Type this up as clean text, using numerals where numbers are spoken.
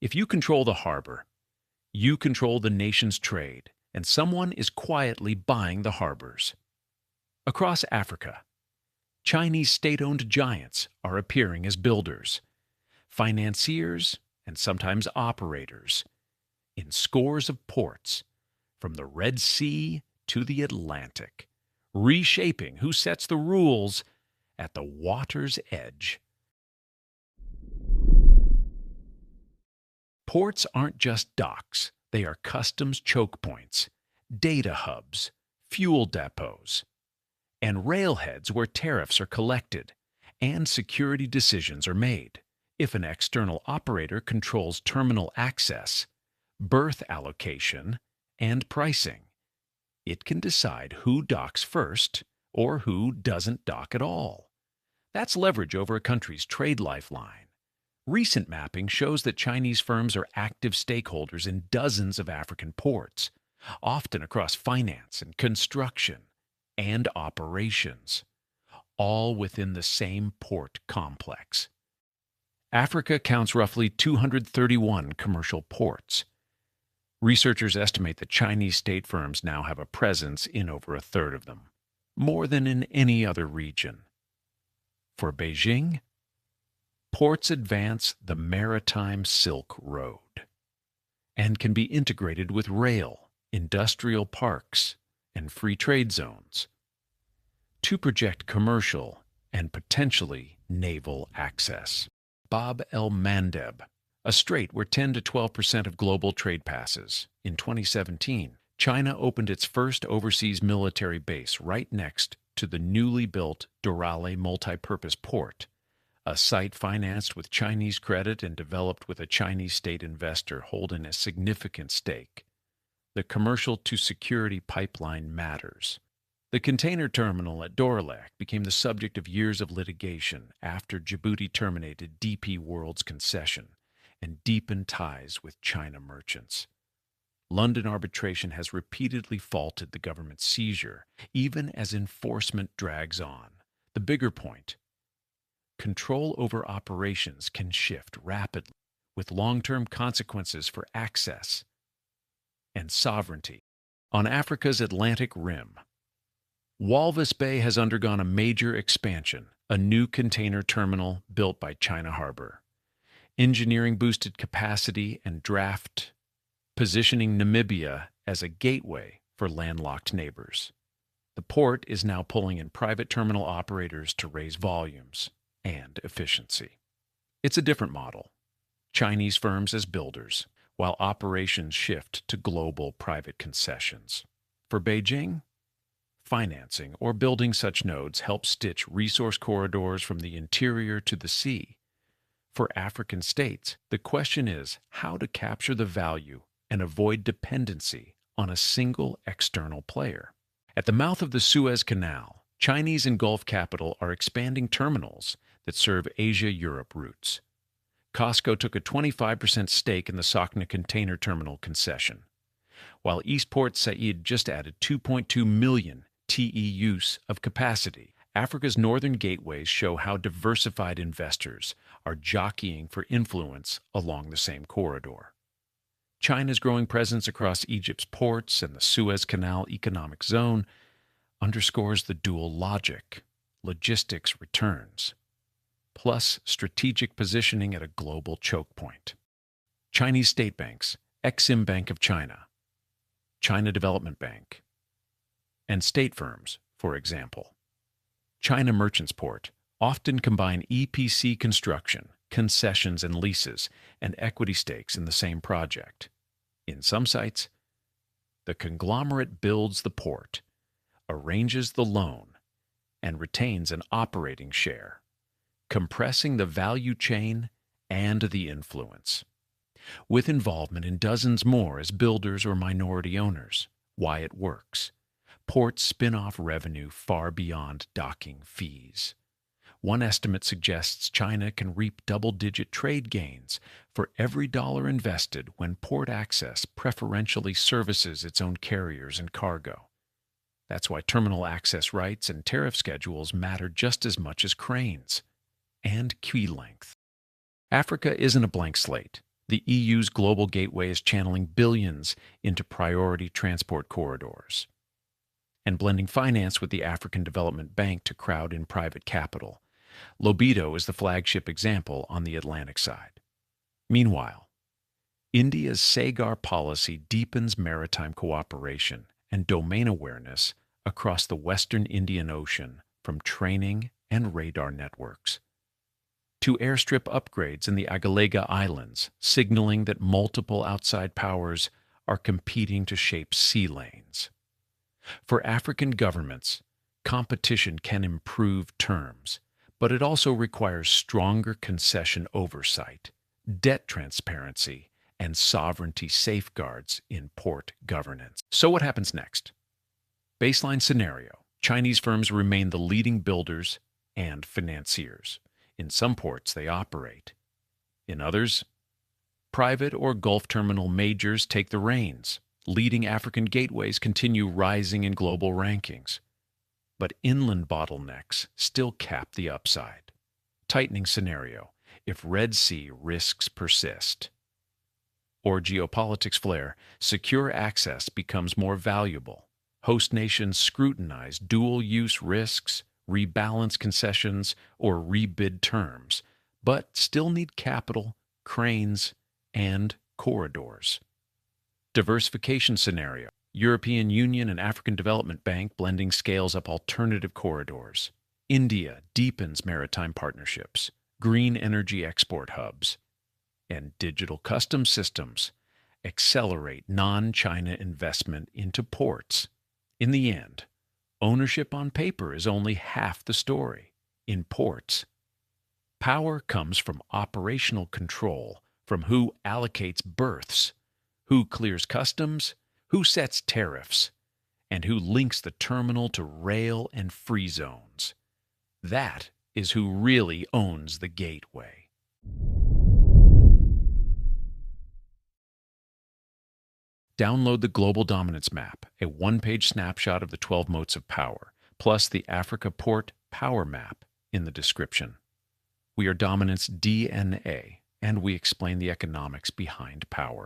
If you control the harbor, you control the nation's trade, and someone is quietly buying the harbors. Across Africa, Chinese state-owned giants are appearing as builders, financiers, and sometimes operators in scores of ports, from the Red Sea to the Atlantic, reshaping who sets the rules at the water's edge. Ports aren't just docks, they are customs choke points, data hubs, fuel depots, and railheads where tariffs are collected and security decisions are made. If an external operator controls terminal access, berth allocation, and pricing, it can decide who docks first or who doesn't dock at all. That's leverage over a country's trade lifeline. Recent mapping shows that Chinese firms are active stakeholders in dozens of African ports, often across finance and construction and operations, all within the same port complex. Africa counts roughly 231 commercial ports. Researchers estimate that Chinese state firms now have a presence in over a third of them, more than in any other region. For Beijing, ports advance the maritime Silk Road and can be integrated with rail, industrial parks, and free trade zones to project commercial and potentially naval access. Bab el-Mandeb, a strait where 10 to 12% of global trade passes. In 2017, China opened its first overseas military base right next to the newly built Doraleh multipurpose port, a site financed with Chinese credit and developed with a Chinese state investor holding a significant stake. The commercial-to-security pipeline matters. The container terminal at Doraleh became the subject of years of litigation after Djibouti terminated DP World's concession and deepened ties with China merchants. London arbitration has repeatedly faulted the government's seizure, even as enforcement drags on. The bigger point: control over operations can shift rapidly, with long-term consequences for access and sovereignty. On Africa's Atlantic Rim, Walvis Bay has undergone a major expansion, a new container terminal built by China Harbor. Engineering boosted capacity and draft, positioning Namibia as a gateway for landlocked neighbors. The port is now pulling in private terminal operators to raise volumes and efficiency. It's a different model. Chinese firms as builders, while operations shift to global private concessions. For Beijing, financing or building such nodes helps stitch resource corridors from the interior to the sea. For African states, the question is how to capture the value and avoid dependency on a single external player. At the mouth of the Suez Canal, Chinese and Gulf capital are expanding terminals that serve Asia-Europe routes. COSCO took a 25% stake in the Sakna container terminal concession, while Eastport Said just added 2.2 million TEUs of capacity. Africa's northern gateways show how diversified investors are jockeying for influence along the same corridor. China's growing presence across Egypt's ports and the Suez Canal economic zone underscores the dual logic: logistics returns, plus strategic positioning at a global choke point. Chinese state banks, Exim Bank of China, China Development Bank, and state firms, for example. China Merchants Port often combine EPC construction, concessions and leases, and equity stakes in the same project. In some sites, the conglomerate builds the port, arranges the loan, and retains an operating share, compressing the value chain and the influence, with involvement in dozens more as builders or minority owners. Why it works: ports spin off revenue far beyond docking fees. One estimate suggests China can reap double-digit trade gains for every dollar invested when port access preferentially services its own carriers and cargo. That's why terminal access rights and tariff schedules matter just as much as cranes and quay length. Africa isn't a blank slate. The EU's global gateway is channeling billions into priority transport corridors and blending finance with the African Development Bank to crowd in private capital. Lobito is the flagship example on the Atlantic side. Meanwhile, India's Sagar policy deepens maritime cooperation and domain awareness across the Western Indian Ocean, from training and radar networks to airstrip upgrades in the Agalega Islands, signaling that multiple outside powers are competing to shape sea lanes. For African governments, competition can improve terms, but it also requires stronger concession oversight, debt transparency, and sovereignty safeguards in port governance. So what happens next? Baseline scenario: Chinese firms remain the leading builders and financiers. In some ports, they operate. In others, private or Gulf terminal majors take the reins. Leading African gateways continue rising in global rankings. But inland bottlenecks still cap the upside. Tightening scenario: if Red Sea risks persist. Or geopolitics flare, secure access becomes more valuable. Host nations scrutinize dual-use risks, rebalance concessions, or rebid terms, but still need capital, cranes, and corridors. Diversification scenario: European Union and African Development Bank blending scales up alternative corridors. India deepens maritime partnerships, green energy export hubs, and digital customs systems accelerate non-China investment into ports. In the end, ownership on paper is only half the story. In ports, power comes from operational control, from who allocates berths, who clears customs, who sets tariffs, and who links the terminal to rail and free zones. That is who really owns the gateway. Download the Global Dominance Map, a one-page snapshot of the 12 moats of power, plus the Africa Port Power Map in the description. We are dominance DNA, and we explain the economics behind power.